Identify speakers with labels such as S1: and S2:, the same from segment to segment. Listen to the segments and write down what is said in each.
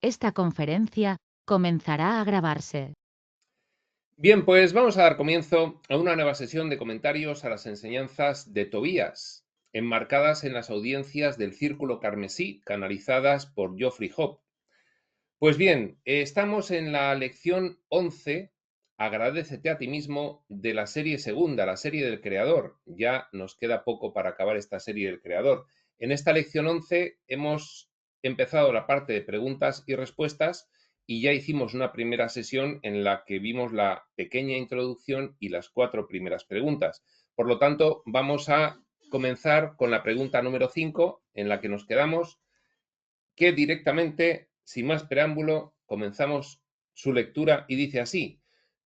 S1: Esta conferencia comenzará a grabarse.
S2: Bien, pues vamos a dar comienzo a una nueva sesión de comentarios a las enseñanzas de Tobías, enmarcadas en las audiencias del Círculo Carmesí, canalizadas por Geoffrey Hope. Pues bien, estamos en la lección 11, Agradécete a ti mismo, de la serie segunda, la serie del Creador. Ya nos queda poco para acabar esta serie del Creador. En esta lección 11 hemos empezado la parte de preguntas y respuestas y ya hicimos una primera sesión en la que vimos la pequeña introducción y las 4 primeras preguntas. Por lo tanto, vamos a comenzar con la pregunta número 5, en la que nos quedamos, que directamente, sin más preámbulo, comenzamos su lectura y dice así: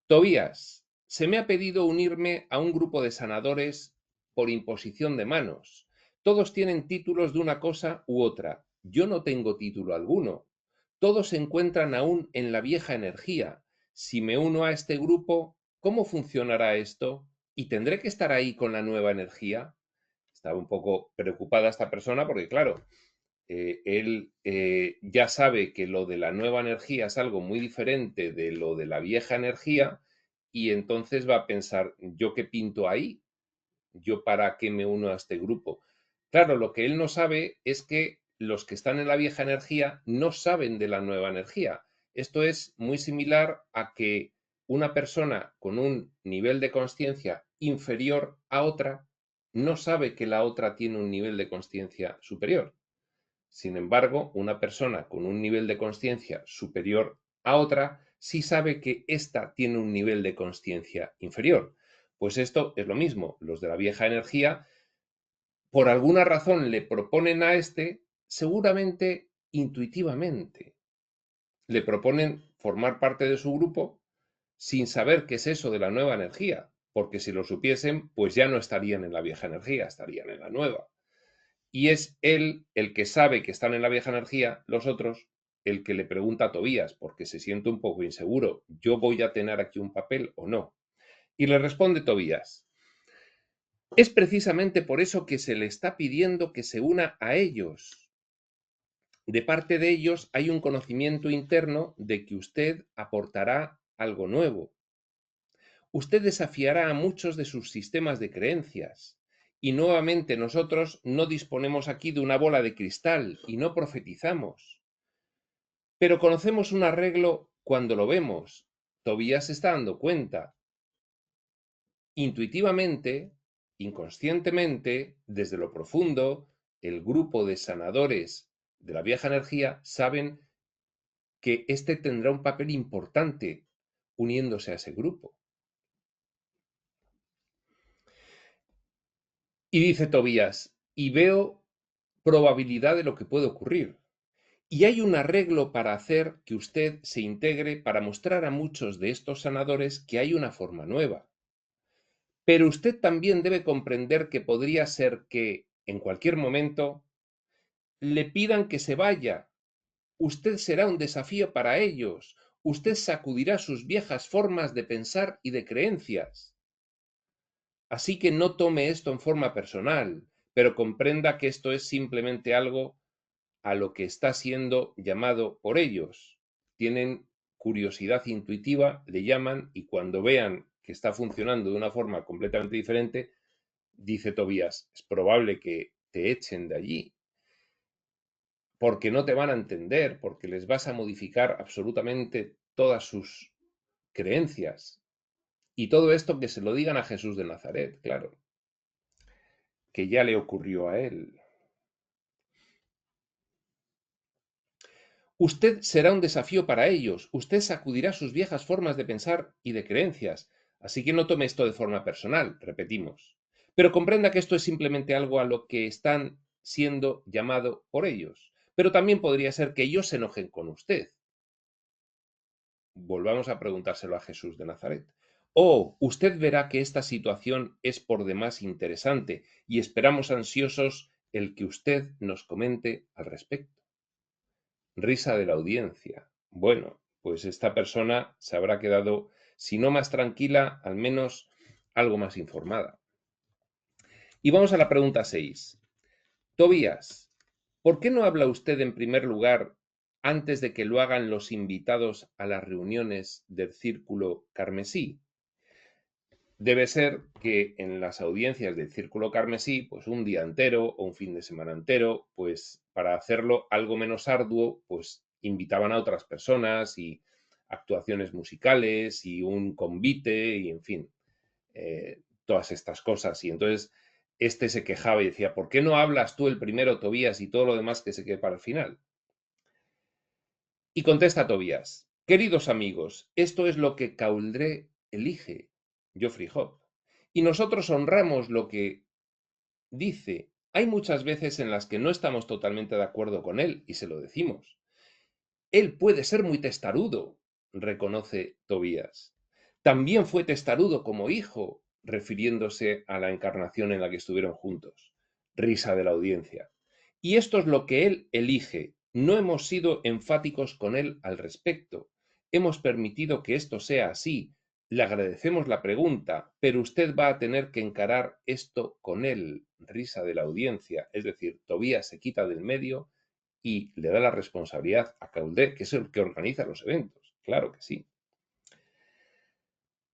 S2: Tobías, se me ha pedido unirme a un grupo de sanadores por imposición de manos. Todos tienen títulos de una cosa u otra. Yo no tengo título alguno. Todos se encuentran aún en la vieja energía. Si me uno a este grupo, ¿cómo funcionará esto? ¿Y tendré que estar ahí con la nueva energía? Estaba un poco preocupada esta persona porque, claro, él ya sabe que lo de la nueva energía es algo muy diferente de lo de la vieja energía y entonces va a pensar, ¿yo qué pinto ahí? ¿Yo para qué me uno a este grupo? Claro, lo que él no sabe es que los que están en la vieja energía no saben de la nueva energía. Esto es muy similar a que una persona con un nivel de conciencia inferior a otra no sabe que la otra tiene un nivel de conciencia superior. Sin embargo, una persona con un nivel de conciencia superior a otra sí sabe que ésta tiene un nivel de conciencia inferior. Pues esto es lo mismo. Los de la vieja energía, por alguna razón, le proponen a este, seguramente intuitivamente, le proponen formar parte de su grupo sin saber qué es eso de la nueva energía, porque si lo supiesen, pues ya no estarían en la vieja energía, estarían en la nueva. Y es él el que sabe que están en la vieja energía, los otros, el que le pregunta a Tobías, porque se siente un poco inseguro, ¿yo voy a tener aquí un papel o no? Y le responde Tobías, es precisamente por eso que se le está pidiendo que se una a ellos. De parte de ellos hay un conocimiento interno de que usted aportará algo nuevo. Usted desafiará a muchos de sus sistemas de creencias. Y nuevamente nosotros no disponemos aquí de una bola de cristal y no profetizamos. Pero conocemos un arreglo cuando lo vemos. Tobías se está dando cuenta. Intuitivamente, inconscientemente, desde lo profundo, el grupo de sanadores de la vieja energía saben que éste tendrá un papel importante uniéndose a ese grupo. Y dice Tobías, y veo probabilidad de lo que puede ocurrir. Y hay un arreglo para hacer que usted se integre para mostrar a muchos de estos sanadores que hay una forma nueva. Pero usted también debe comprender que podría ser que, en cualquier momento, le pidan que se vaya. Usted será un desafío para ellos. Usted sacudirá sus viejas formas de pensar y de creencias. Así que no tome esto en forma personal, pero comprenda que esto es simplemente algo a lo que está siendo llamado por ellos. Tienen curiosidad intuitiva, le llaman y cuando vean que está funcionando de una forma completamente diferente, dice Tobías, es probable que te echen de allí, porque no te van a entender, porque les vas a modificar absolutamente todas sus creencias. Y todo esto que se lo digan a Jesús de Nazaret, claro, que ya le ocurrió a él. Usted será un desafío para ellos, usted sacudirá sus viejas formas de pensar y de creencias, así que no tome esto de forma personal, repetimos. Pero comprenda que esto es simplemente algo a lo que están siendo llamado por ellos. Pero también podría ser que ellos se enojen con usted. Volvamos a preguntárselo a Jesús de Nazaret. O usted verá que esta situación es por demás interesante y esperamos ansiosos el que usted nos comente al respecto. Risa de la audiencia. Bueno, pues esta persona se habrá quedado, si no más tranquila, al menos algo más informada. Y vamos a la pregunta 6. Tobías, ¿por qué no habla usted en primer lugar antes de que lo hagan los invitados a las reuniones del Círculo Carmesí? Debe ser que en las audiencias del Círculo Carmesí, pues un día entero o un fin de semana entero, pues para hacerlo algo menos arduo, pues invitaban a otras personas y actuaciones musicales y un convite y en fin, todas estas cosas. Y entonces este se quejaba y decía, ¿por qué no hablas tú el primero, Tobías, y todo lo demás que se quede para el final? Y contesta Tobías, queridos amigos, esto es lo que Cauldré elige, Geoffrey Hope, y nosotros honramos lo que dice. Hay muchas veces en las que no estamos totalmente de acuerdo con él y se lo decimos. Él puede ser muy testarudo, reconoce Tobías. También fue testarudo como hijo, refiriéndose a la encarnación en la que estuvieron juntos. Risa de la audiencia. Y esto es lo que él elige. No hemos sido enfáticos con él al respecto. Hemos permitido que esto sea así. Le agradecemos la pregunta, pero usted va a tener que encarar esto con él. Risa de la audiencia. Es decir, Tobías se quita del medio y le da la responsabilidad a Cauldé, que es el que organiza los eventos. Claro que sí.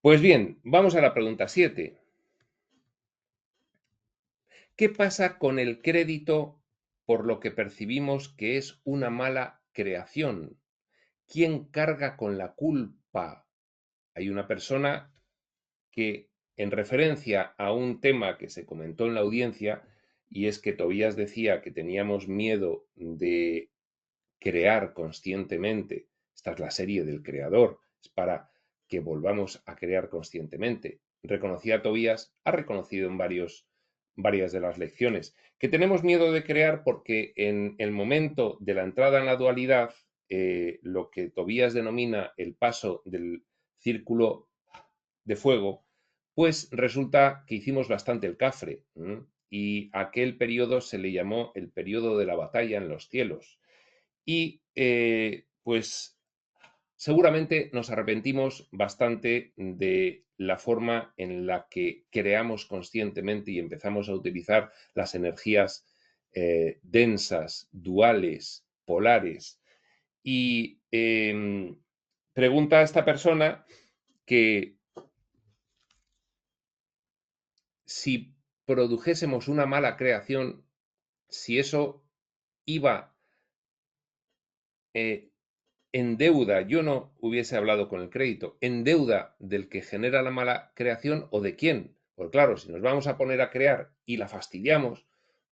S2: Pues bien, vamos a la pregunta 7. ¿Qué pasa con el crédito por lo que percibimos que es una mala creación? ¿Quién carga con la culpa? Hay una persona que, en referencia a un tema que se comentó en la audiencia, y es que Tobías decía que teníamos miedo de crear conscientemente. Esta es la serie del creador, es para que volvamos a crear conscientemente. Reconocía Tobías, ha reconocido en varias de las lecciones, que tenemos miedo de crear porque en el momento de la entrada en la dualidad, lo que Tobías denomina el paso del círculo de fuego, pues resulta que hicimos bastante el cafre, y aquel periodo se le llamó el periodo de la batalla en los cielos. Y pues seguramente nos arrepentimos bastante de la forma en la que creamos conscientemente y empezamos a utilizar las energías densas, duales, polares. Y pregunta a esta persona que si produjésemos una mala creación, si eso iba eh, en deuda, yo no hubiese hablado con el crédito, en deuda del que genera la mala creación o de quién. Pues claro, si nos vamos a poner a crear y la fastidiamos,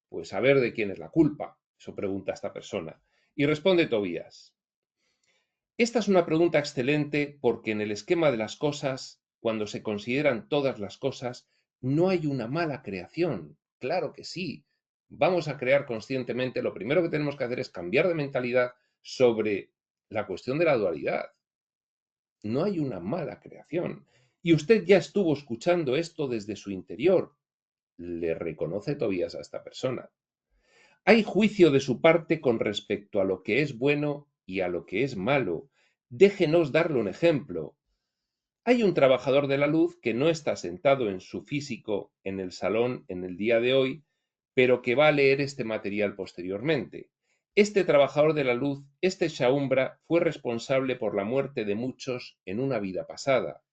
S2: pues a ver de quién es la culpa. Eso pregunta esta persona. Y responde Tobías. Esta es una pregunta excelente porque en el esquema de las cosas, cuando se consideran todas las cosas, no hay una mala creación. Claro que sí. Vamos a crear conscientemente. Lo primero que tenemos que hacer es cambiar de mentalidad sobre la cuestión de la dualidad. No hay una mala creación. Y usted ya estuvo escuchando esto desde su interior. Le reconoce Tobías a esta persona. Hay juicio de su parte con respecto a lo que es bueno y a lo que es malo. Déjenos darle un ejemplo. Hay un trabajador de la luz que no está sentado en su físico en el salón en el día de hoy, pero que va a leer este material posteriormente. Este trabajador de la luz, este Shaumbra, fue responsable por la muerte de muchos en una vida pasada,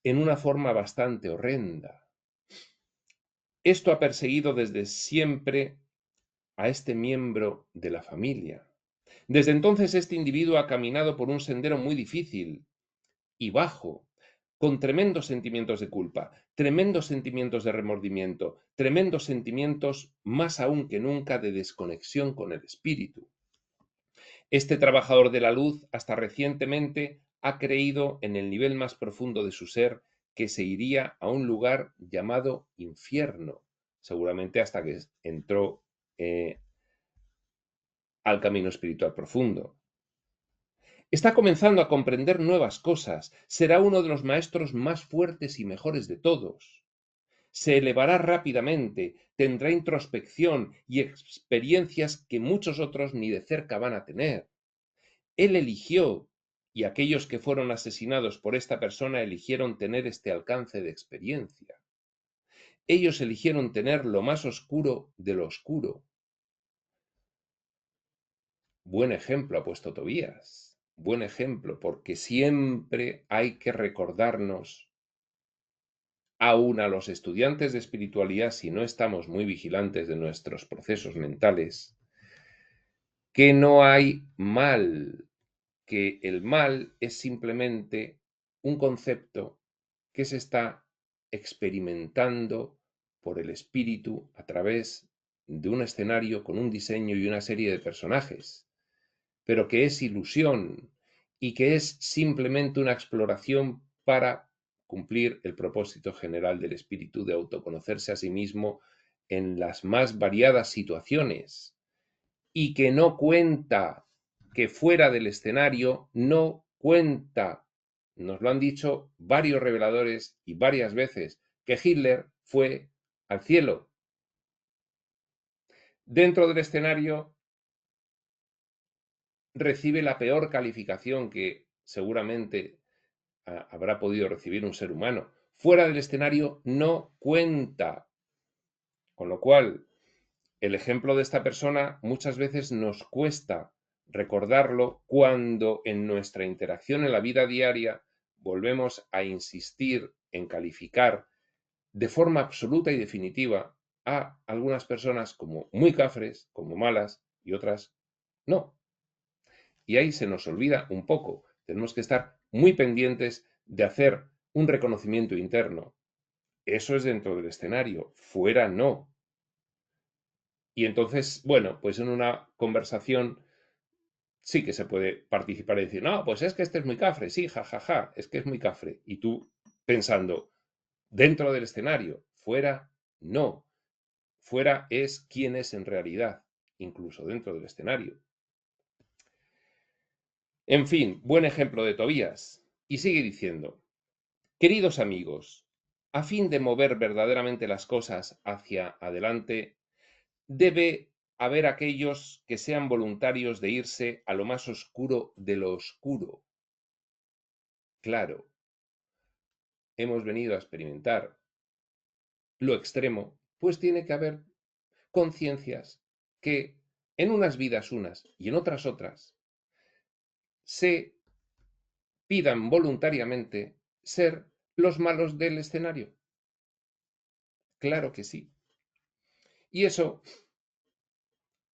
S2: en una forma bastante horrenda. Esto ha perseguido desde siempre a este miembro de la familia. Desde entonces este individuo ha caminado por un sendero muy difícil y bajo, con tremendos sentimientos de culpa, tremendos sentimientos de remordimiento, tremendos sentimientos más aún que nunca de desconexión con el espíritu. Este trabajador de la luz hasta recientemente ha creído en el nivel más profundo de su ser que se iría a un lugar llamado infierno, seguramente hasta que entró al camino espiritual profundo. Está comenzando a comprender nuevas cosas, será uno de los maestros más fuertes y mejores de todos. Se elevará rápidamente, tendrá introspección y experiencias que muchos otros ni de cerca van a tener. Él eligió, y aquellos que fueron asesinados por esta persona eligieron tener este alcance de experiencia. Ellos eligieron tener lo más oscuro de lo oscuro. buen ejemplo ha puesto Tobías, buen ejemplo, porque siempre hay que recordarnos, aun a los estudiantes de espiritualidad, si no estamos muy vigilantes de nuestros procesos mentales, que no hay mal, que el mal es simplemente un concepto que se está experimentando por el espíritu a través de un escenario con un diseño y una serie de personajes, pero que es ilusión y que es simplemente una exploración para cumplir el propósito general del espíritu de autoconocerse a sí mismo en las más variadas situaciones, y que no cuenta, que fuera del escenario no cuenta. Nos lo han dicho varios reveladores y varias veces, que Hitler fue al cielo. Dentro del escenario recibe la peor calificación que seguramente habrá podido recibir un ser humano. Fuera del escenario no cuenta. Con lo cual, el ejemplo de esta persona muchas veces nos cuesta recordarlo cuando en nuestra interacción en la vida diaria volvemos a insistir en calificar de forma absoluta y definitiva a algunas personas como muy cafres, como malas y otras no. Y ahí se nos olvida un poco. Tenemos que estar muy pendientes de hacer un reconocimiento interno. Eso es dentro del escenario, fuera no. Y entonces, bueno, pues en una conversación sí que se puede participar y decir, no, pues es que este es muy cafre, sí, jajaja, es que es muy cafre. Y tú pensando, dentro del escenario, fuera, no. Fuera es quién es en realidad, incluso dentro del escenario. En fin, buen ejemplo de Tobías. Y sigue diciendo, queridos amigos, a fin de mover verdaderamente las cosas hacia adelante, debe haber aquellos que sean voluntarios de irse a lo más oscuro de lo oscuro. Claro, hemos venido a experimentar lo extremo, pues tiene que haber conciencias que en unas vidas unas y en otras otras se pidan voluntariamente ser los malos del escenario. Claro que sí. Y eso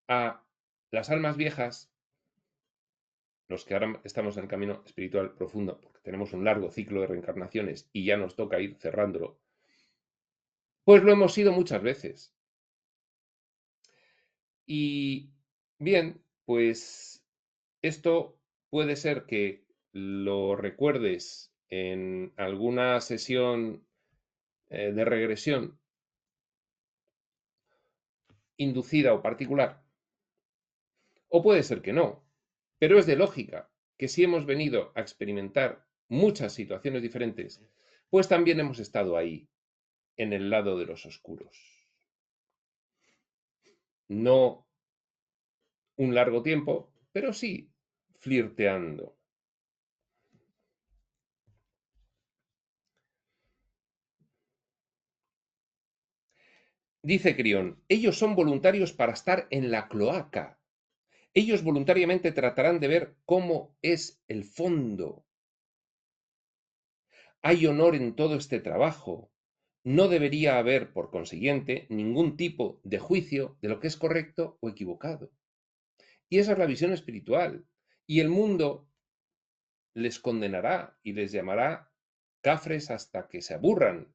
S2: a las almas viejas, los que ahora estamos en el camino espiritual profundo, porque tenemos un largo ciclo de reencarnaciones y ya nos toca ir cerrándolo, pues lo hemos sido muchas veces. Y bien, pues esto puede ser que lo recuerdes en alguna sesión de regresión inducida o particular, o puede ser que no, pero es de lógica que si hemos venido a experimentar muchas situaciones diferentes, pues también hemos estado ahí, en el lado de los oscuros. No un largo tiempo, pero sí flirteando. Dice Crión, ellos son voluntarios para estar en la cloaca. Ellos voluntariamente tratarán de ver cómo es el fondo. Hay honor en todo este trabajo. No debería haber, por consiguiente, ningún tipo de juicio de lo que es correcto o equivocado. Y esa es la visión espiritual. Y el mundo les condenará y les llamará cafres hasta que se aburran.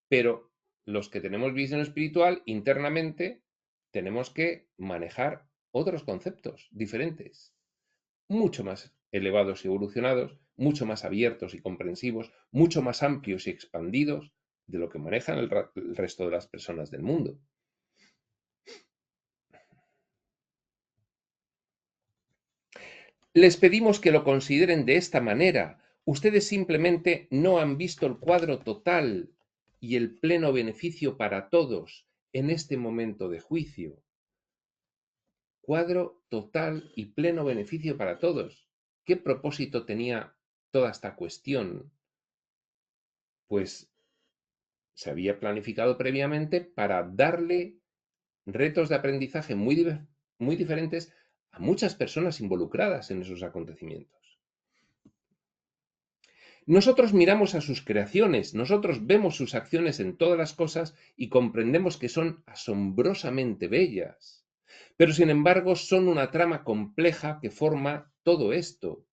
S2: Pero los que tenemos visión espiritual, internamente, tenemos que manejar otros conceptos diferentes, mucho más elevados y evolucionados, mucho más abiertos y comprensivos, mucho más amplios y expandidos de lo que manejan el resto de las personas del mundo. Les pedimos que lo consideren de esta manera. Ustedes simplemente no han visto el cuadro total y el pleno beneficio para todos en este momento de juicio. Cuadro total y pleno beneficio para todos. ¿Qué propósito tenía toda esta cuestión? Pues se había planificado previamente para darle retos de aprendizaje muy diferentes a muchas personas involucradas en esos acontecimientos. Nosotros miramos a sus creaciones, nosotros vemos sus acciones en todas las cosas y comprendemos que son asombrosamente bellas. Pero sin embargo son una trama compleja que forma todo esto.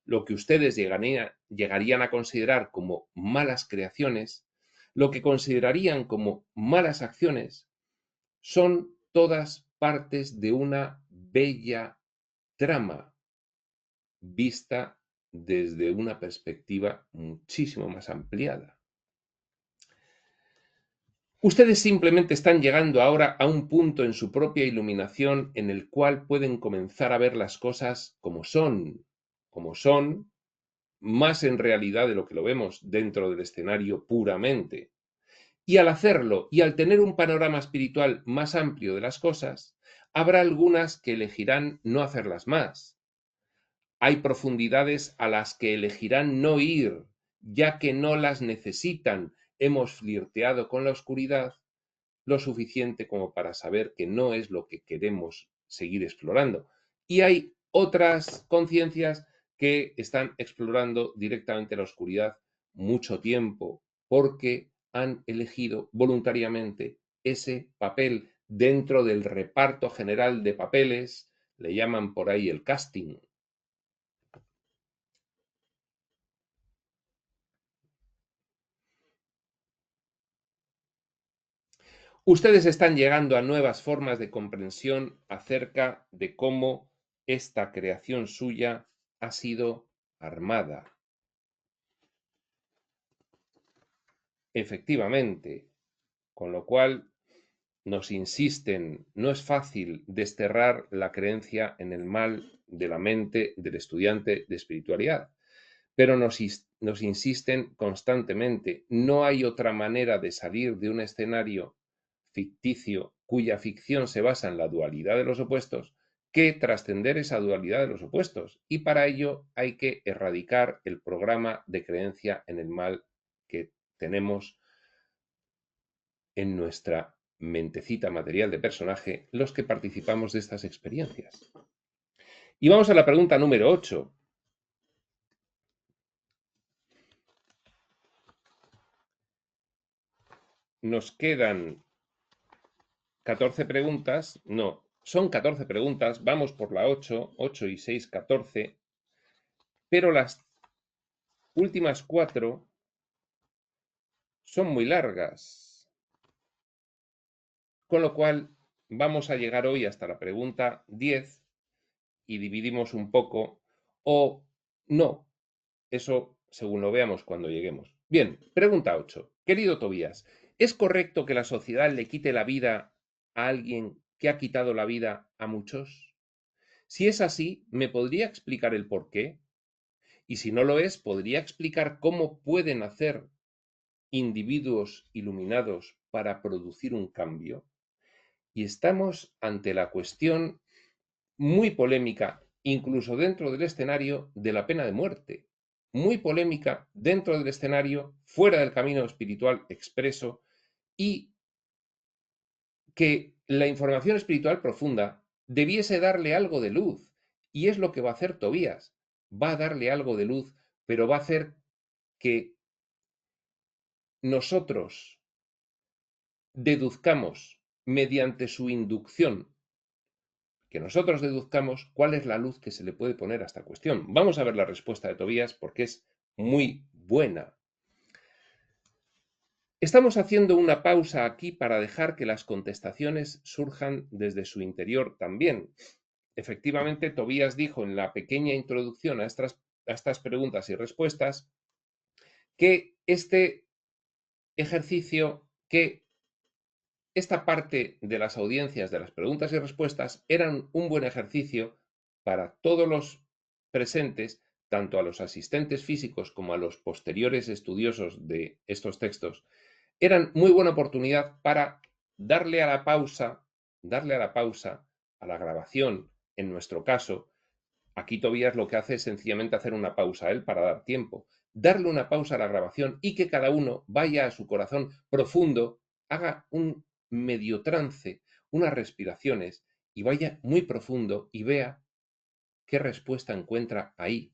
S2: Lo que ustedes llegarían a considerar como malas creaciones, lo que considerarían como malas acciones, son todas partes de una bella trama vista desde una perspectiva muchísimo más ampliada. Ustedes simplemente están llegando ahora a un punto en su propia iluminación en el cual pueden comenzar a ver las cosas como son, más en realidad de lo que lo vemos dentro del escenario puramente. Y al hacerlo y al tener un panorama espiritual más amplio de las cosas, habrá algunas que elegirán no hacerlas más. Hay profundidades a las que elegirán no ir, ya que no las necesitan. Hemos flirteado con la oscuridad lo suficiente como para saber que no es lo que queremos seguir explorando. Y hay otras conciencias que están explorando directamente la oscuridad mucho tiempo porque han elegido voluntariamente ese papel dentro del reparto general de papeles, le llaman por ahí el casting. Ustedes están llegando a nuevas formas de comprensión acerca de cómo esta creación suya ha sido armada. Efectivamente, con lo cual nos insisten, no es fácil desterrar la creencia en el mal de la mente del estudiante de espiritualidad, pero nos insisten constantemente, no hay otra manera de salir de un escenario ficticio cuya ficción se basa en la dualidad de los opuestos que trascender esa dualidad de los opuestos. Y para ello hay que erradicar el programa de creencia en el mal que tenemos en nuestra mentecita material de personaje los que participamos de estas experiencias. Y vamos a la pregunta número 8. Nos quedan 14 preguntas, no, son 14 preguntas, vamos por la 8, 8 y 6, 14, pero las últimas 4 son muy largas, con lo cual vamos a llegar hoy hasta la pregunta 10 y dividimos un poco, o no, eso según lo veamos cuando lleguemos. Bien, pregunta 8. Querido Tobías, ¿es correcto que la sociedad le quite la vida a alguien que ha quitado la vida a muchos? Si es así, ¿me podría explicar el por qué? Y si no lo es, ¿podría explicar cómo pueden hacer individuos iluminados para producir un cambio? Y estamos ante la cuestión muy polémica, incluso dentro del escenario de la pena de muerte, muy polémica dentro del escenario, fuera del camino espiritual expreso, y que la información espiritual profunda debiese darle algo de luz, y es lo que va a hacer Tobías, va a darle algo de luz, pero va a hacer que nosotros deduzcamos mediante su inducción, que nosotros deduzcamos cuál es la luz que se le puede poner a esta cuestión. Vamos a ver la respuesta de Tobías porque es muy buena. Estamos haciendo una pausa aquí para dejar que las contestaciones surjan desde su interior también. Efectivamente, Tobías dijo en la pequeña introducción a estas preguntas y respuestas que este ejercicio, que esta parte de las audiencias de las preguntas y respuestas eran un buen ejercicio para todos los presentes, tanto a los asistentes físicos como a los posteriores estudiosos de estos textos, eran muy buena oportunidad para darle a la pausa, a la grabación, en nuestro caso. Aquí Tobías lo que hace es sencillamente hacer una pausa a él para dar tiempo, darle una pausa a la grabación y que cada uno vaya a su corazón profundo, haga un medio trance, unas respiraciones y vaya muy profundo y vea qué respuesta encuentra ahí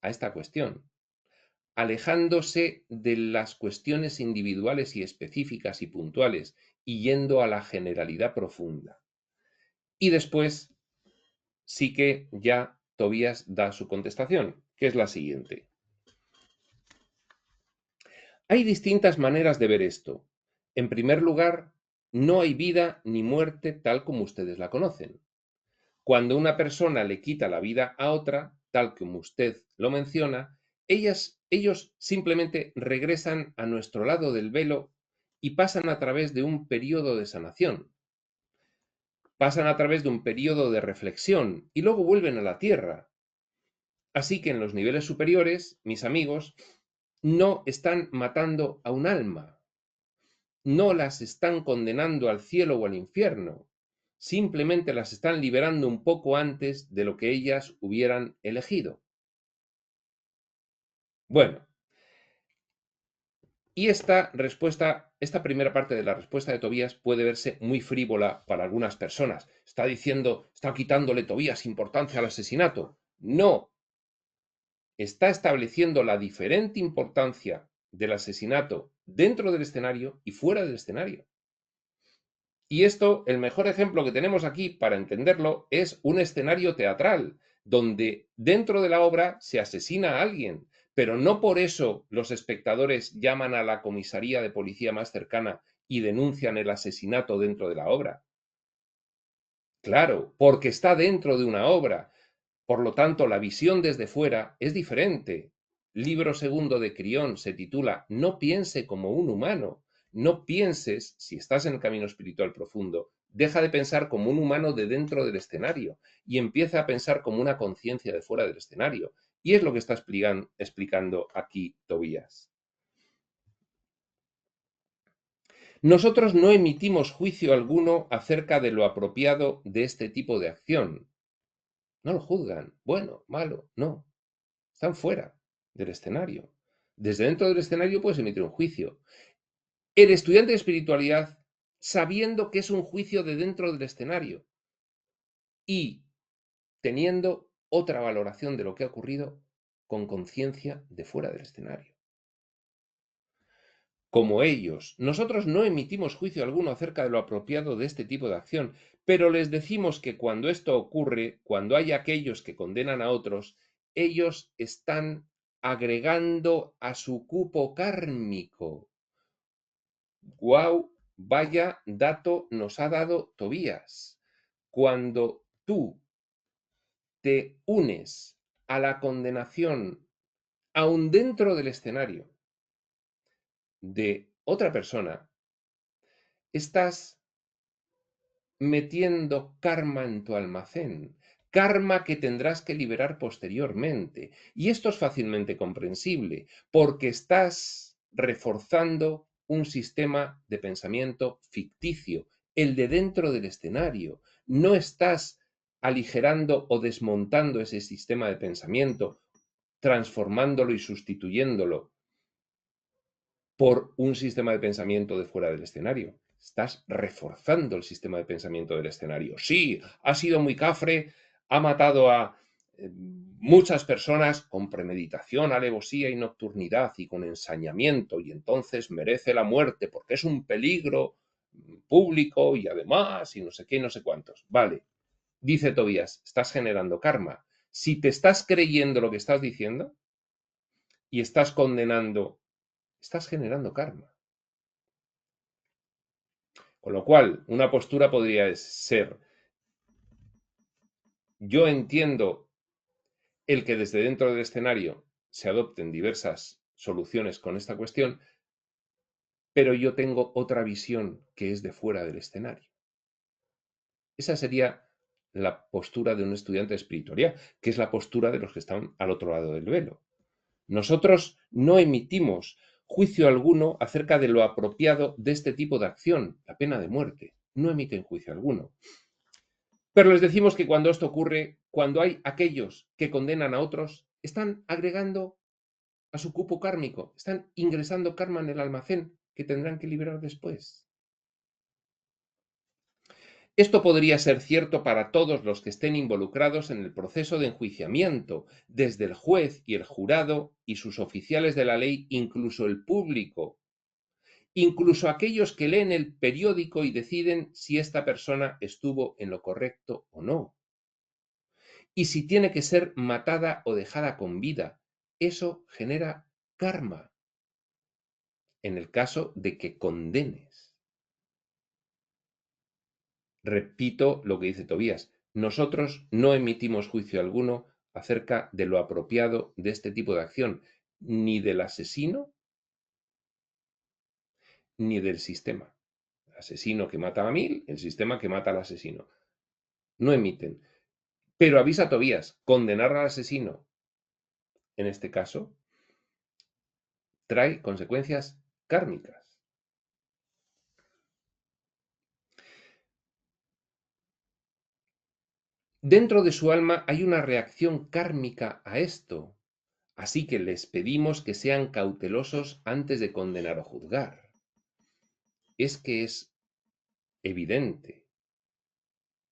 S2: a esta cuestión, alejándose de las cuestiones individuales y específicas y puntuales y yendo a la generalidad profunda. Y después sí que ya Tobías da su contestación, que es la siguiente. Hay distintas maneras de ver esto. En primer lugar, no hay vida ni muerte tal como ustedes la conocen. Cuando una persona le quita la vida a otra, tal como usted lo menciona, ellos simplemente regresan a nuestro lado del velo y pasan a través de un periodo de sanación, pasan a través de un periodo de reflexión y luego vuelven a la Tierra. Así que en los niveles superiores, mis amigos, no están matando a un alma, no las están condenando al cielo o al infierno, simplemente las están liberando un poco antes de lo que ellas hubieran elegido. Bueno, y esta respuesta, esta primera parte de la respuesta de Tobías puede verse muy frívola para algunas personas. Está diciendo, está quitándole Tobías importancia al asesinato. No, está estableciendo la diferente importancia del asesinato dentro del escenario y fuera del escenario. Y esto, el mejor ejemplo que tenemos aquí para entenderlo es un escenario teatral, donde dentro de la obra se asesina a alguien, pero no por eso los espectadores llaman a la comisaría de policía más cercana y denuncian el asesinato dentro de la obra. Claro, porque está dentro de una obra. Por lo tanto, la visión desde fuera es diferente. Libro segundo de Crión se titula No piense como un humano. No pienses, si estás en el camino espiritual profundo, deja de pensar como un humano de dentro del escenario y empieza a pensar como una conciencia de fuera del escenario. Y es lo que está explicando aquí Tobías. Nosotros no emitimos juicio alguno acerca de lo apropiado de este tipo de acción. No lo juzgan, bueno, malo, no. Están fuera del escenario. Desde dentro del escenario puedes emitir un juicio. El estudiante de espiritualidad, sabiendo que es un juicio de dentro del escenario y teniendo otra valoración de lo que ha ocurrido con conciencia de fuera del escenario. Como ellos, nosotros no emitimos juicio alguno acerca de lo apropiado de este tipo de acción, pero les decimos que cuando esto ocurre, cuando hay aquellos que condenan a otros, ellos están agregando a su cupo kármico. ¡Guau! Vaya dato nos ha dado Tobías. Cuando tú te unes a la condenación, aun dentro del escenario, de otra persona, estás metiendo karma en tu almacén, karma que tendrás que liberar posteriormente. Y esto es fácilmente comprensible, porque estás reforzando un sistema de pensamiento ficticio, el de dentro del escenario. No estás aligerando o desmontando ese sistema de pensamiento, transformándolo y sustituyéndolo por un sistema de pensamiento de fuera del escenario. Estás reforzando el sistema de pensamiento del escenario. Sí, ha sido muy cafre, ha matado a muchas personas con premeditación, alevosía y nocturnidad y con ensañamiento, y entonces merece la muerte porque es un peligro público y además y no sé qué y no sé cuántos. Vale, dice Tobías, estás generando karma. Si te estás creyendo lo que estás diciendo y estás condenando, estás generando karma. Con lo cual, una postura podría ser, yo entiendo el que desde dentro del escenario se adopten diversas soluciones con esta cuestión, pero yo tengo otra visión que es de fuera del escenario. Esa sería la postura de un estudiante de espiritualidad, que es la postura de los que están al otro lado del velo. Nosotros no emitimos juicio alguno acerca de lo apropiado de este tipo de acción, la pena de muerte. No emiten juicio alguno. Pero les decimos que cuando esto ocurre, cuando hay aquellos que condenan a otros, están agregando a su cupo kármico, están ingresando karma en el almacén que tendrán que liberar después. Esto podría ser cierto para todos los que estén involucrados en el proceso de enjuiciamiento, desde el juez y el jurado y sus oficiales de la ley, incluso el público, incluso aquellos que leen el periódico y deciden si esta persona estuvo en lo correcto o no, y si tiene que ser matada o dejada con vida. Eso genera karma, en el caso de que condenes. Repito lo que dice Tobías, nosotros no emitimos juicio alguno acerca de lo apropiado de este tipo de acción, ni del asesino, ni del sistema. El asesino que mata a 1000, el sistema que mata al asesino. No emiten. Pero avisa Tobías, condenar al asesino, en este caso, trae consecuencias kármicas. Dentro de su alma hay una reacción kármica a esto, así que les pedimos que sean cautelosos antes de condenar o juzgar. Es que es evidente,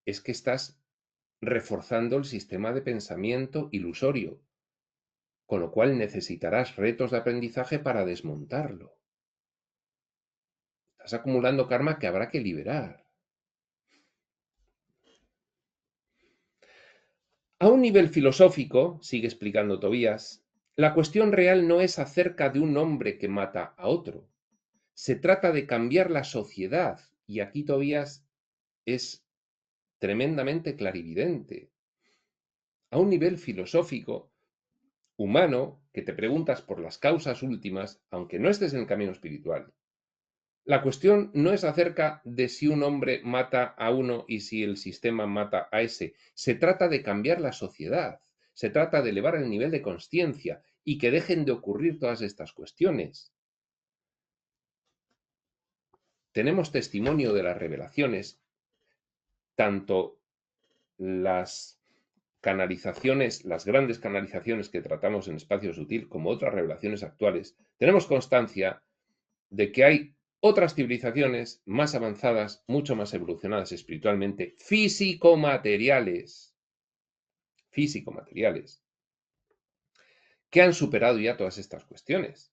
S2: es que estás reforzando el sistema de pensamiento ilusorio, con lo cual necesitarás retos de aprendizaje para desmontarlo. Estás acumulando karma que habrá que liberar. A un nivel filosófico, sigue explicando Tobías, la cuestión real no es acerca de un hombre que mata a otro. Se trata de cambiar la sociedad, y aquí Tobías es tremendamente clarividente. A un nivel filosófico, humano, que te preguntas por las causas últimas, aunque no estés en el camino espiritual. La cuestión no es acerca de si un hombre mata a uno y si el sistema mata a ese. Se trata de cambiar la sociedad. Se trata de elevar el nivel de conciencia y que dejen de ocurrir todas estas cuestiones. Tenemos testimonio de las revelaciones, tanto las canalizaciones, las grandes canalizaciones que tratamos en Espacio Sutil, como otras revelaciones actuales. Tenemos constancia de que hay otras civilizaciones más avanzadas, mucho más evolucionadas espiritualmente, físico-materiales, que han superado ya todas estas cuestiones.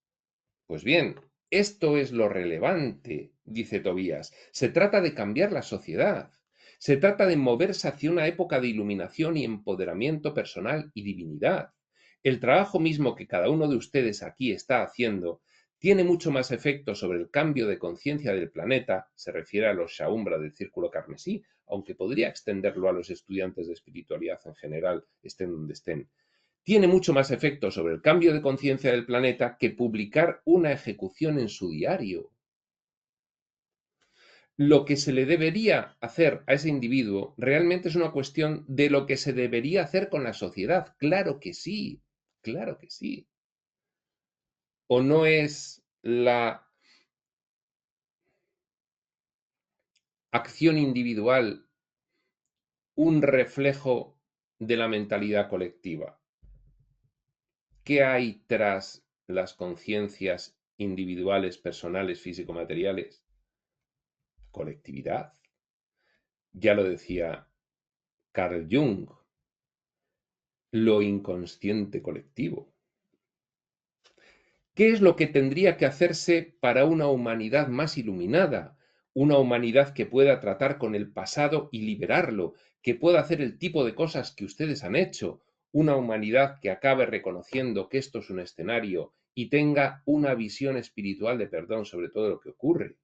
S2: Pues bien, esto es lo relevante, dice Tobías. Se trata de cambiar la sociedad. Se trata de moverse hacia una época de iluminación y empoderamiento personal y divinidad. El trabajo mismo que cada uno de ustedes aquí está haciendo tiene mucho más efecto sobre el cambio de conciencia del planeta, se refiere a los Shaumbra del Círculo Carmesí, aunque podría extenderlo a los estudiantes de espiritualidad en general, estén donde estén. Tiene mucho más efecto sobre el cambio de conciencia del planeta que publicar una ejecución en su diario. Lo que se le debería hacer a ese individuo realmente es una cuestión de lo que se debería hacer con la sociedad. Claro que sí, claro que sí. ¿O no es la acción individual un reflejo de la mentalidad colectiva? ¿Qué hay tras las conciencias individuales, personales, físico-materiales? Colectividad. Ya lo decía Carl Jung, lo inconsciente colectivo. ¿Qué es lo que tendría que hacerse para una humanidad más iluminada? Una humanidad que pueda tratar con el pasado y liberarlo, que pueda hacer el tipo de cosas que ustedes han hecho. Una humanidad que acabe reconociendo que esto es un escenario y tenga una visión espiritual de perdón sobre todo lo que ocurre.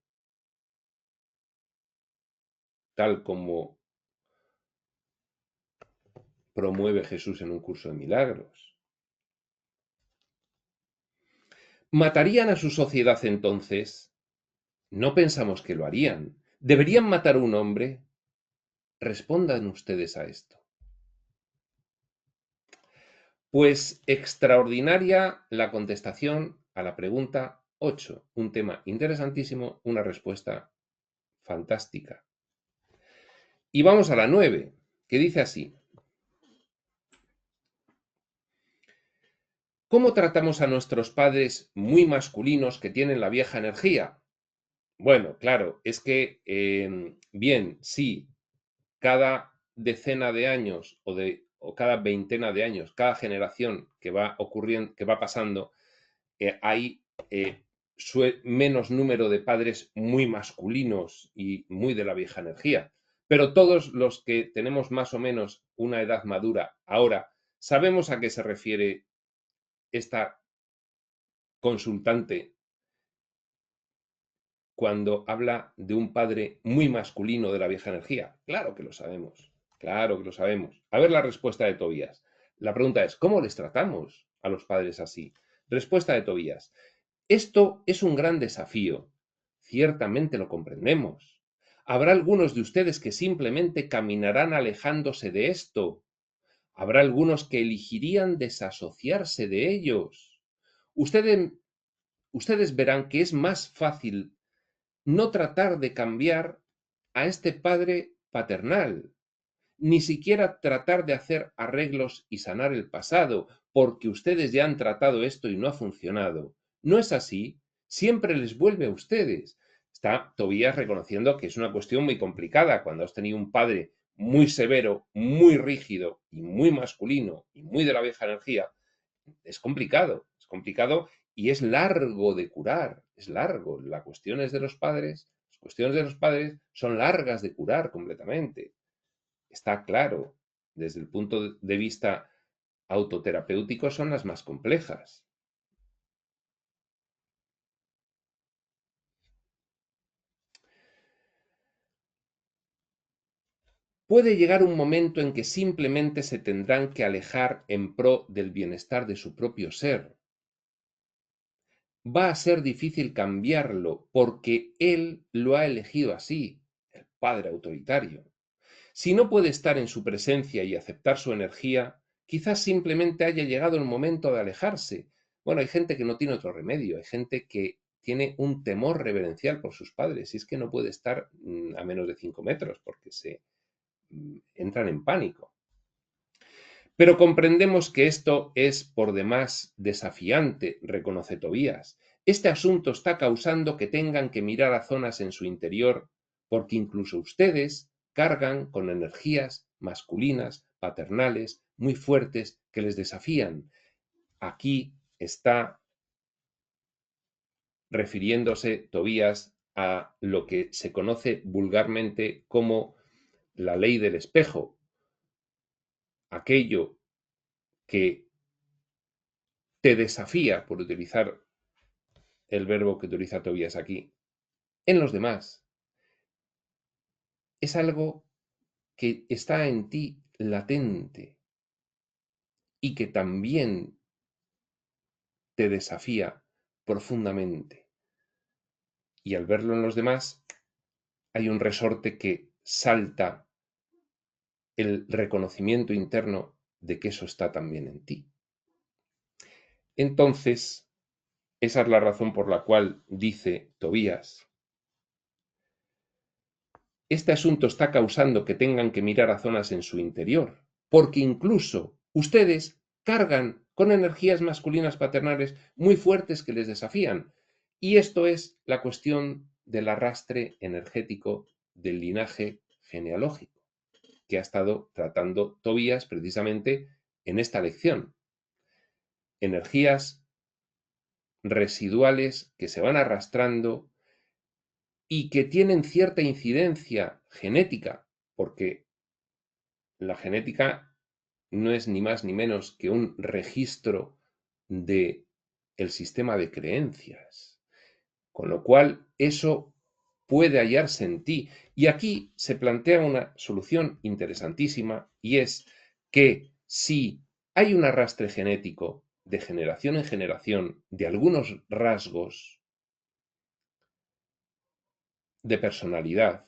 S2: Tal como promueve Jesús en un curso de milagros. ¿Matarían a su sociedad entonces? No pensamos que lo harían. ¿Deberían matar a un hombre? Respondan ustedes a esto. Pues extraordinaria la contestación a la pregunta 8. Un tema interesantísimo, una respuesta fantástica. Y vamos a la 9, que dice así. ¿Cómo tratamos a nuestros padres muy masculinos que tienen la vieja energía? Bueno, claro, es que, bien, sí, cada decena de años o cada veintena de años, cada generación que va ocurriendo, que va pasando, hay menos número de padres muy masculinos y muy de la vieja energía. Pero todos los que tenemos más o menos una edad madura ahora, sabemos a qué se refiere esta consultante cuando habla de un padre muy masculino de la vieja energía. Claro que lo sabemos, claro que lo sabemos. A ver la respuesta de Tobías. La pregunta es, ¿cómo les tratamos a los padres así? Respuesta de Tobías. Esto es un gran desafío. Ciertamente lo comprendemos. Habrá algunos de ustedes que simplemente caminarán alejándose de esto. Habrá algunos que elegirían desasociarse de ellos. Ustedes, ustedes verán que es más fácil no tratar de cambiar a este padre paternal, ni siquiera tratar de hacer arreglos y sanar el pasado, porque ustedes ya han tratado esto y no ha funcionado. ¿No es así? Siempre les vuelve a ustedes. Está Tobías reconociendo que es una cuestión muy complicada cuando has tenido un padre muy severo, muy rígido y muy masculino y muy de la vieja energía. Es complicado y es largo de curar, es largo. Las cuestiones de los padres, las cuestiones de los padres son largas de curar completamente. Está claro, desde el punto de vista autoterapéutico son las más complejas. Puede llegar un momento en que simplemente se tendrán que alejar en pro del bienestar de su propio ser. Va a ser difícil cambiarlo porque él lo ha elegido así, el padre autoritario. Si no puede estar en su presencia y aceptar su energía, quizás simplemente haya llegado el momento de alejarse. Bueno, hay gente que no tiene otro remedio, hay gente que tiene un temor reverencial por sus padres y es que no puede estar a menos de 5 metros porque se entran en pánico. Pero comprendemos que esto es por demás desafiante, reconoce Tobías. Este asunto está causando que tengan que mirar a zonas en su interior porque incluso ustedes cargan con energías masculinas, paternales, muy fuertes que les desafían. Aquí está refiriéndose Tobías a lo que se conoce vulgarmente como la ley del espejo, aquello que te desafía, por utilizar el verbo que utiliza Tobías aquí, en los demás. Es algo que está en ti latente y que también te desafía profundamente. Y al verlo en los demás, hay un resorte que salta el reconocimiento interno de que eso está también en ti. Entonces, esa es la razón por la cual dice Tobías, este asunto está causando que tengan que mirar a zonas en su interior, porque incluso ustedes cargan con energías masculinas paternales muy fuertes que les desafían. Y esto es la cuestión del arrastre energético del linaje genealógico, que ha estado tratando Tobías precisamente en esta lección. Energías residuales que se van arrastrando y que tienen cierta incidencia genética, porque la genética no es ni más ni menos que un registro de el sistema de creencias, con lo cual eso puede hallarse en ti. Y aquí se plantea una solución interesantísima y es que si hay un arrastre genético de generación en generación de algunos rasgos de personalidad,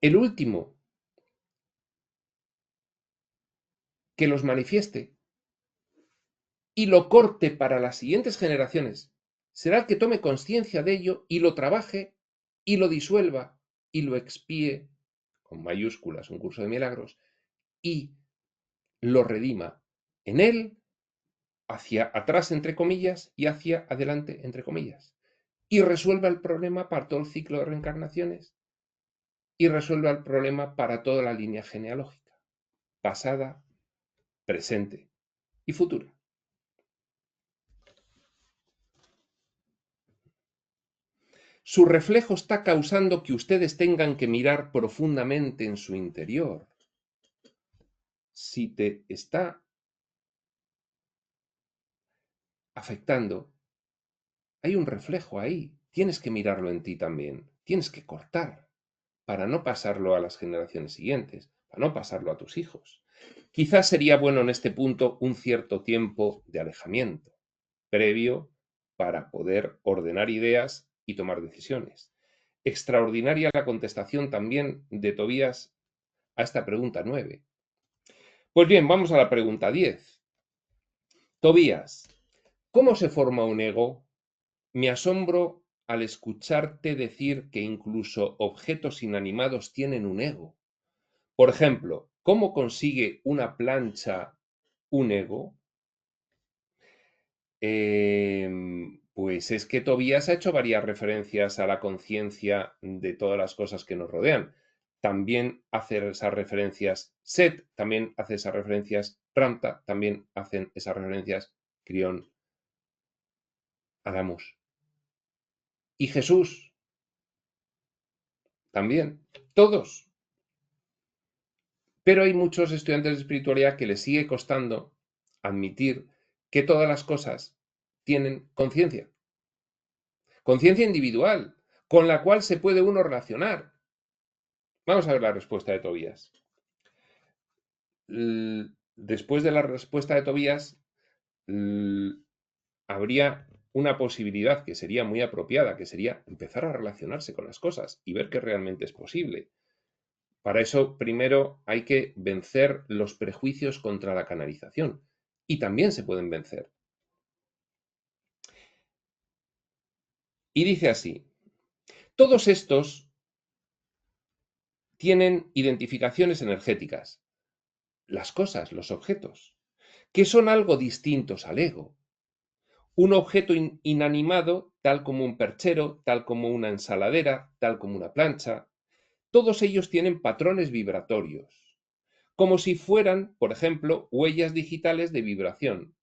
S2: el último que los manifieste y lo corte para las siguientes generaciones será el que tome conciencia de ello y lo trabaje y lo disuelva y lo expíe con mayúsculas, un curso de milagros, y lo redima en él hacia atrás, entre comillas, y hacia adelante, entre comillas. Y resuelva el problema para todo el ciclo de reencarnaciones y resuelva el problema para toda la línea genealógica, pasada, presente y futura. Su reflejo está causando que ustedes tengan que mirar profundamente en su interior. Si te está afectando, hay un reflejo ahí. Tienes que mirarlo en ti también. Tienes que cortar para no pasarlo a las generaciones siguientes, para no pasarlo a tus hijos. Quizás sería bueno en este punto un cierto tiempo de alejamiento previo para poder ordenar ideas y tomar decisiones. Extraordinaria la contestación también de Tobías a esta pregunta 9. Pues bien, vamos a la pregunta 10. Tobías, ¿cómo se forma un ego? Me asombro al escucharte decir que incluso objetos inanimados tienen un ego. Por ejemplo, ¿cómo consigue una plancha un ego? Pues es que Tobías ha hecho varias referencias a la conciencia de todas las cosas que nos rodean. También hace esas referencias Set, también hace esas referencias Ramta, también hacen esas referencias Crión, Adamus. Y Jesús, también, todos. Pero hay muchos estudiantes de espiritualidad que les sigue costando admitir que todas las cosas tienen conciencia. Conciencia individual, con la cual se puede uno relacionar. Vamos a ver la respuesta de Tobías. Después de la respuesta de Tobías, habría una posibilidad que sería muy apropiada, que sería empezar a relacionarse con las cosas y ver que realmente es posible. Para eso, primero hay que vencer los prejuicios contra la canalización. Y también se pueden vencer. Y dice así, todos estos tienen identificaciones energéticas, las cosas, los objetos, que son algo distintos al ego. Un objeto inanimado, tal como un perchero, tal como una ensaladera, tal como una plancha, todos ellos tienen patrones vibratorios, como si fueran, por ejemplo, huellas digitales de vibración.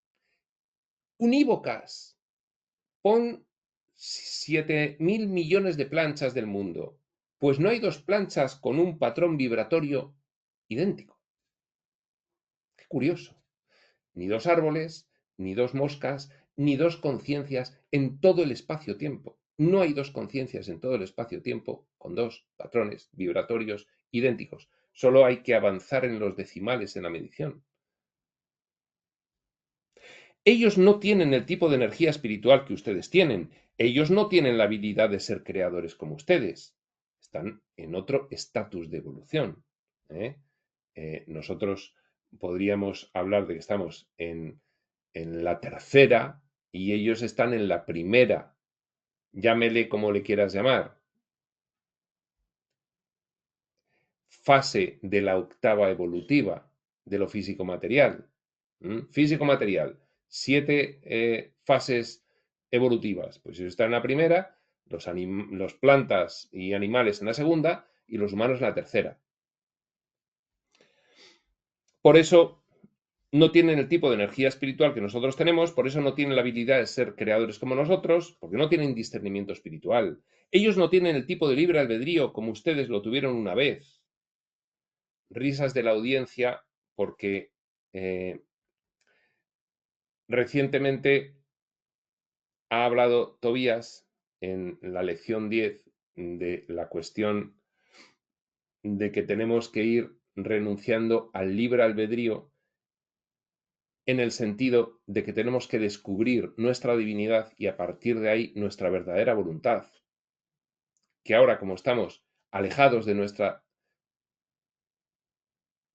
S2: Unívocas. Pon 7.000 millones de planchas del mundo. Pues no hay dos planchas con un patrón vibratorio idéntico. Qué curioso. Ni dos árboles, ni dos moscas, ni dos conciencias en todo el espacio-tiempo. No hay dos conciencias en todo el espacio-tiempo con dos patrones vibratorios idénticos. Solo hay que avanzar en los decimales en la medición. Ellos no tienen el tipo de energía espiritual que ustedes tienen. Ellos no tienen la habilidad de ser creadores como ustedes. Están en otro estatus de evolución. ¿eh? Nosotros podríamos hablar de que estamos en la tercera y ellos están en la primera. Llámele como le quieras llamar. Fase de la octava evolutiva de lo físico-material. Físico-material. 7 fases evolutivas. Pues ellos están en la primera, los plantas y animales en la segunda y los humanos en la tercera. Por eso no tienen el tipo de energía espiritual que nosotros tenemos, por eso no tienen la habilidad de ser creadores como nosotros, porque no tienen discernimiento espiritual. Ellos no tienen el tipo de libre albedrío como ustedes lo tuvieron una vez. Risas de la audiencia porque recientemente ha hablado Tobías en la lección 10 de la cuestión de que tenemos que ir renunciando al libre albedrío en el sentido de que tenemos que descubrir nuestra divinidad y a partir de ahí nuestra verdadera voluntad. Que ahora, como estamos alejados de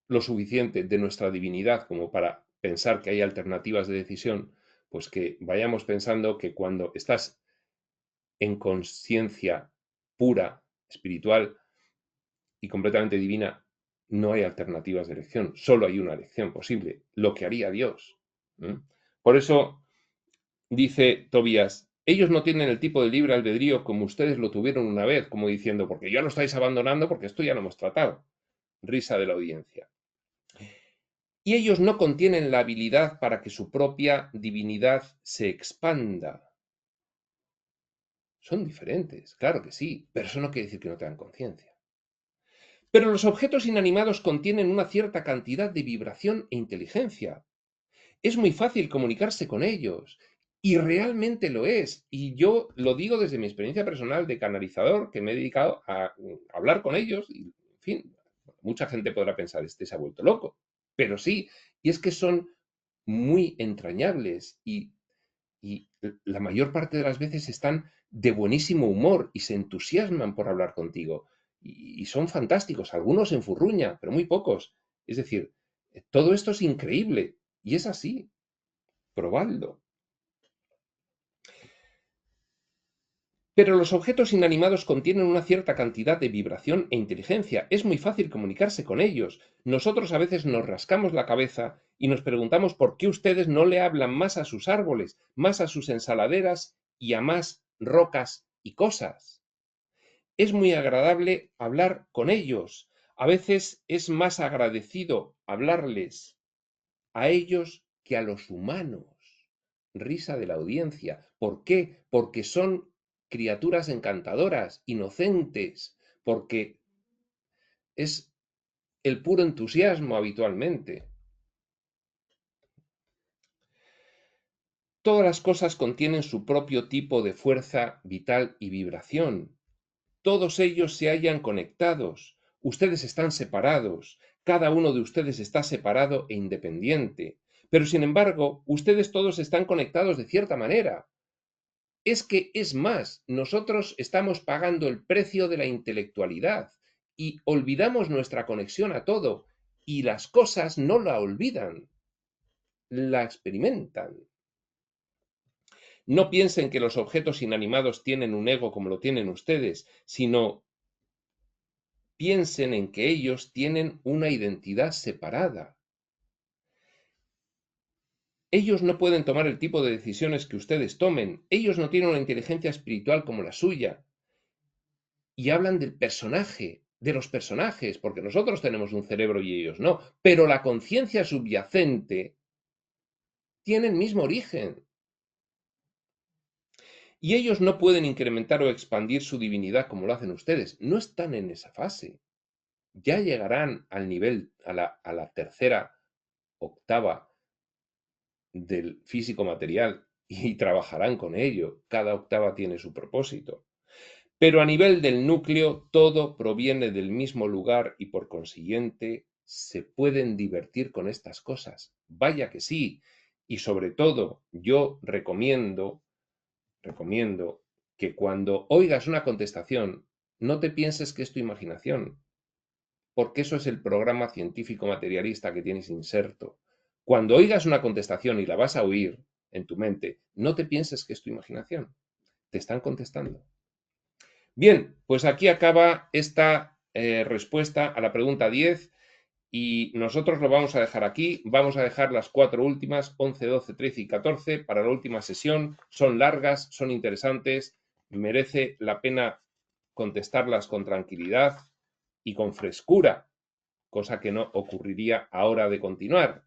S2: lo suficiente de nuestra divinidad como para pensar que hay alternativas de decisión, pues que vayamos pensando que cuando estás en conciencia pura, espiritual y completamente divina, no hay alternativas de elección, solo hay una elección posible, lo que haría Dios. Por eso dice Tobías, ellos no tienen el tipo de libre albedrío como ustedes lo tuvieron una vez, como diciendo, porque ya lo estáis abandonando porque esto ya lo hemos tratado. Risa de la audiencia. Y ellos no contienen la habilidad para que su propia divinidad se expanda. Son diferentes, claro que sí, pero eso no quiere decir que no tengan conciencia. Pero los objetos inanimados contienen una cierta cantidad de vibración e inteligencia. Es muy fácil comunicarse con ellos y realmente lo es. Y yo lo digo desde mi experiencia personal de canalizador, que me he dedicado a hablar con ellos y, en fin, mucha gente podrá pensar, este se ha vuelto loco, pero sí, y es que son muy entrañables y la mayor parte de las veces están de buenísimo humor y se entusiasman por hablar contigo. Y son fantásticos, algunos en furruña, pero muy pocos. Es decir, todo esto es increíble y es así. Probadlo. Pero los objetos inanimados contienen una cierta cantidad de vibración e inteligencia. Es muy fácil comunicarse con ellos. Nosotros a veces nos rascamos la cabeza y nos preguntamos por qué ustedes no le hablan más a sus árboles, más a sus ensaladeras y a más rocas y cosas. Es muy agradable hablar con ellos. A veces es más agradecido hablarles a ellos que a los humanos. Risa de la audiencia. ¿Por qué? Porque son criaturas encantadoras, inocentes, porque es el puro entusiasmo habitualmente. Todas las cosas contienen su propio tipo de fuerza vital y vibración. Todos ellos se hallan conectados. Ustedes están separados. Cada uno de ustedes está separado e independiente. Pero sin embargo, ustedes todos están conectados de cierta manera. Es que es más, nosotros estamos pagando el precio de la intelectualidad y olvidamos nuestra conexión a todo y las cosas no la olvidan, la experimentan. No piensen que los objetos inanimados tienen un ego como lo tienen ustedes, sino piensen en que ellos tienen una identidad separada. Ellos no pueden tomar el tipo de decisiones que ustedes tomen. Ellos no tienen una inteligencia espiritual como la suya. Y hablan del personaje, de los personajes, porque nosotros tenemos un cerebro y ellos no. Pero la conciencia subyacente tiene el mismo origen. Y ellos no pueden incrementar o expandir su divinidad como lo hacen ustedes. No están en esa fase. Ya llegarán al nivel, a la tercera octava del físico material y trabajarán con ello. Cada octava tiene su propósito. Pero a nivel del núcleo todo proviene del mismo lugar y por consiguiente se pueden divertir con estas cosas. Vaya que sí. Y sobre todo yo recomiendo que cuando oigas una contestación no te pienses que es tu imaginación, porque eso es el programa científico materialista que tienes inserto. Cuando oigas una contestación y la vas a oír en tu mente, no te pienses que es tu imaginación. Te están contestando. Bien, pues aquí acaba esta respuesta a la pregunta 10 y nosotros lo vamos a dejar aquí. Vamos a dejar las 4 últimas, 11, 12, 13 y 14 para la última sesión. Son largas, son interesantes, merece la pena contestarlas con tranquilidad y con frescura, cosa que no ocurriría ahora de continuar.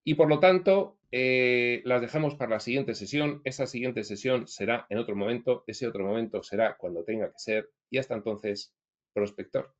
S2: Y por lo tanto, las dejamos para la siguiente sesión. Esa siguiente sesión será en otro momento. Ese otro momento será cuando tenga que ser. Y hasta entonces, prospector.